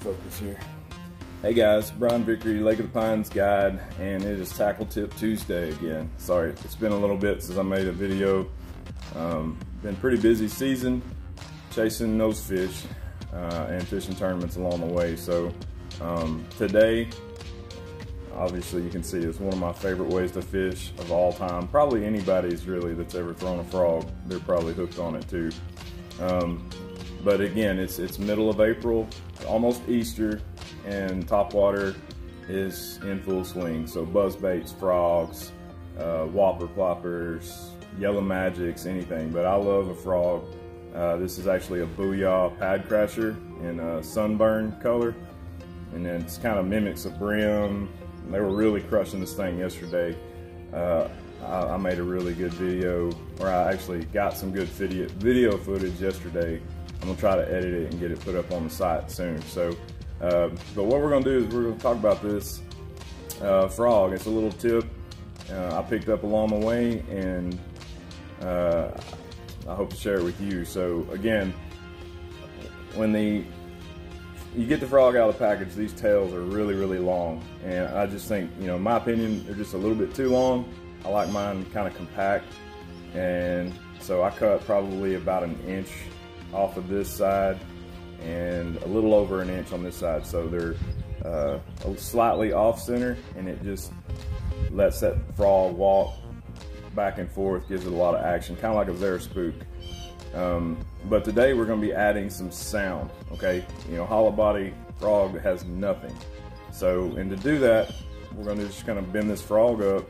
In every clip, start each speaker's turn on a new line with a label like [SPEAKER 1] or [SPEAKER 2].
[SPEAKER 1] focus here. Hey guys, Brian Vickery, Lake of the Pines guide, and it is Tackle Tip Tuesday again. Sorry, it's been a little bit since I made a video. Been pretty busy season, chasing those fish and fishing tournaments along the way. So today, obviously you can see it's one of my favorite ways to fish of all time. Probably anybody's really that's ever thrown a frog, they're probably hooked on it too. But again, it's middle of April, almost Easter, and topwater is in full swing. So buzzbaits, frogs, whopper ploppers, yellow magics, anything. But I love a frog. This is actually a Booyah Pad Crasher in a sunburn color, and then it kind of mimics a brim. They were really crushing this thing yesterday. I made a really good video, or I actually got some good video footage yesterday. I'm gonna try to edit it and get it put up on the site soon. So, but what we're gonna do is we're gonna talk about this frog. It's a little tip I picked up along the way, and I hope to share it with you. So again, when you get the frog out of the package, these tails are really long, and I just think, you know, in my opinion, they're just a little bit too long. I like mine kind of compact, and so I cut probably about an inch off of this side and a little over an inch on this side, so they're slightly off center, and it just lets that frog walk back and forth, gives it a lot of action, kind of like a Zara spook. But today we're going to be adding some sound. Okay, you know, hollow body frog has nothing, so and to do that we're going to just kind of bend this frog up,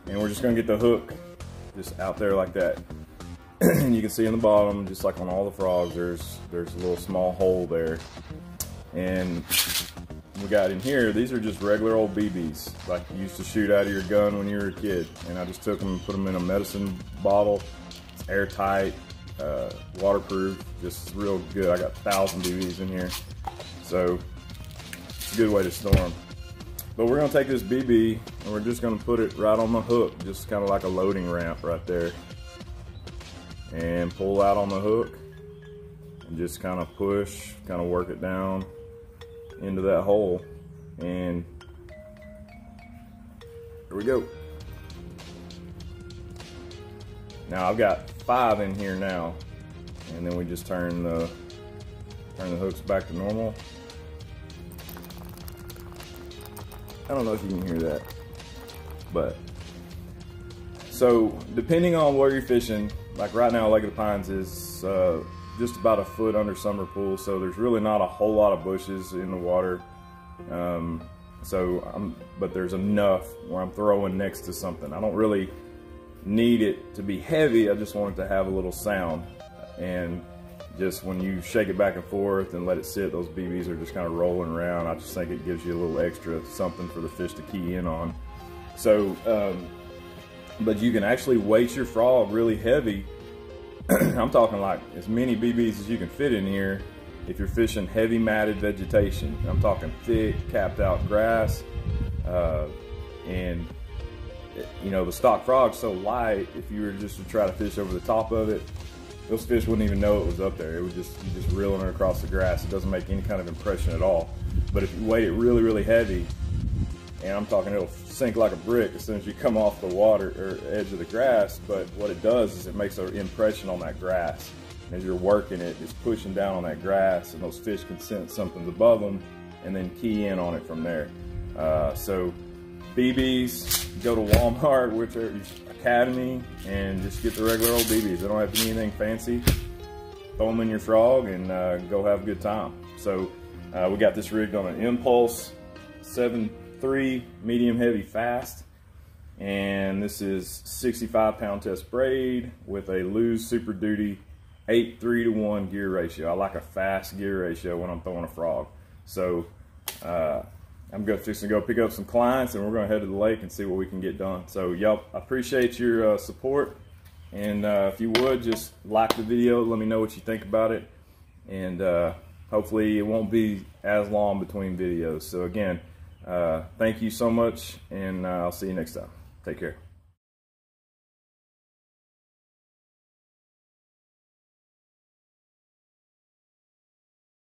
[SPEAKER 1] and we're just going to get the hook just out there like that. And you can see in the bottom, just like on all the frogs, there's a little small hole there. And we got in here, these are just regular old BBs, like you used to shoot out of your gun when you were a kid. And I just took them and put them in a medicine bottle. It's airtight, waterproof, just real good. I got 1,000 BBs in here, so it's a good way to store them. But we're gonna take this BB and we're just gonna put it right on the hook, just kind of like a loading ramp right there. And pull out on the hook and just kind of push, kind of work it down into that hole. And here we go. Now I've got 5 in here now, and then we just turn the hooks back to normal. I don't know if you can hear that, but so depending on where you're fishing, like right now Lake of the Pines is just about a foot under summer pool, so there's really not a whole lot of bushes in the water. But there's enough where I'm throwing next to something. I don't really need it to be heavy, I just want it to have a little sound. And just when you shake it back and forth and let it sit, those BBs are just kind of rolling around. I just think it gives you a little extra something for the fish to key in on. So, but you can actually weight your frog really heavy. I'm talking like as many BBs as you can fit in here if you're fishing heavy matted vegetation. I'm talking thick, capped out grass. And you know, the stock frog's so light, if you were just to try to fish over the top of it, those fish wouldn't even know it was up there. It would just, you're just reeling it across the grass. It doesn't make any kind of impression at all. But if you weight it really heavy, and I'm talking it'll sink like a brick as soon as you come off the water or edge of the grass. But what it does is it makes an impression on that grass. And as you're working it, it's pushing down on that grass, and those fish can sense something's above them and then key in on it from there. So BBs, go to Walmart, which are Academy, and just get the regular old BBs. They don't have to be anything fancy. Throw them in your frog and go have a good time. So we got this rigged on an Impulse 7.3 medium heavy fast, and this is 65 pound test braid with a Lew's Super Duty 8:3:1 gear ratio. I like a fast gear ratio when I'm throwing a frog. So I'm fixing to go pick up some clients, and we're going to head to the lake and see what we can get done. So y'all, I appreciate your support, and if you would just like the video, let me know what you think about it, and hopefully it won't be as long between videos. So again, thank you so much, and I'll see you next time. Take care.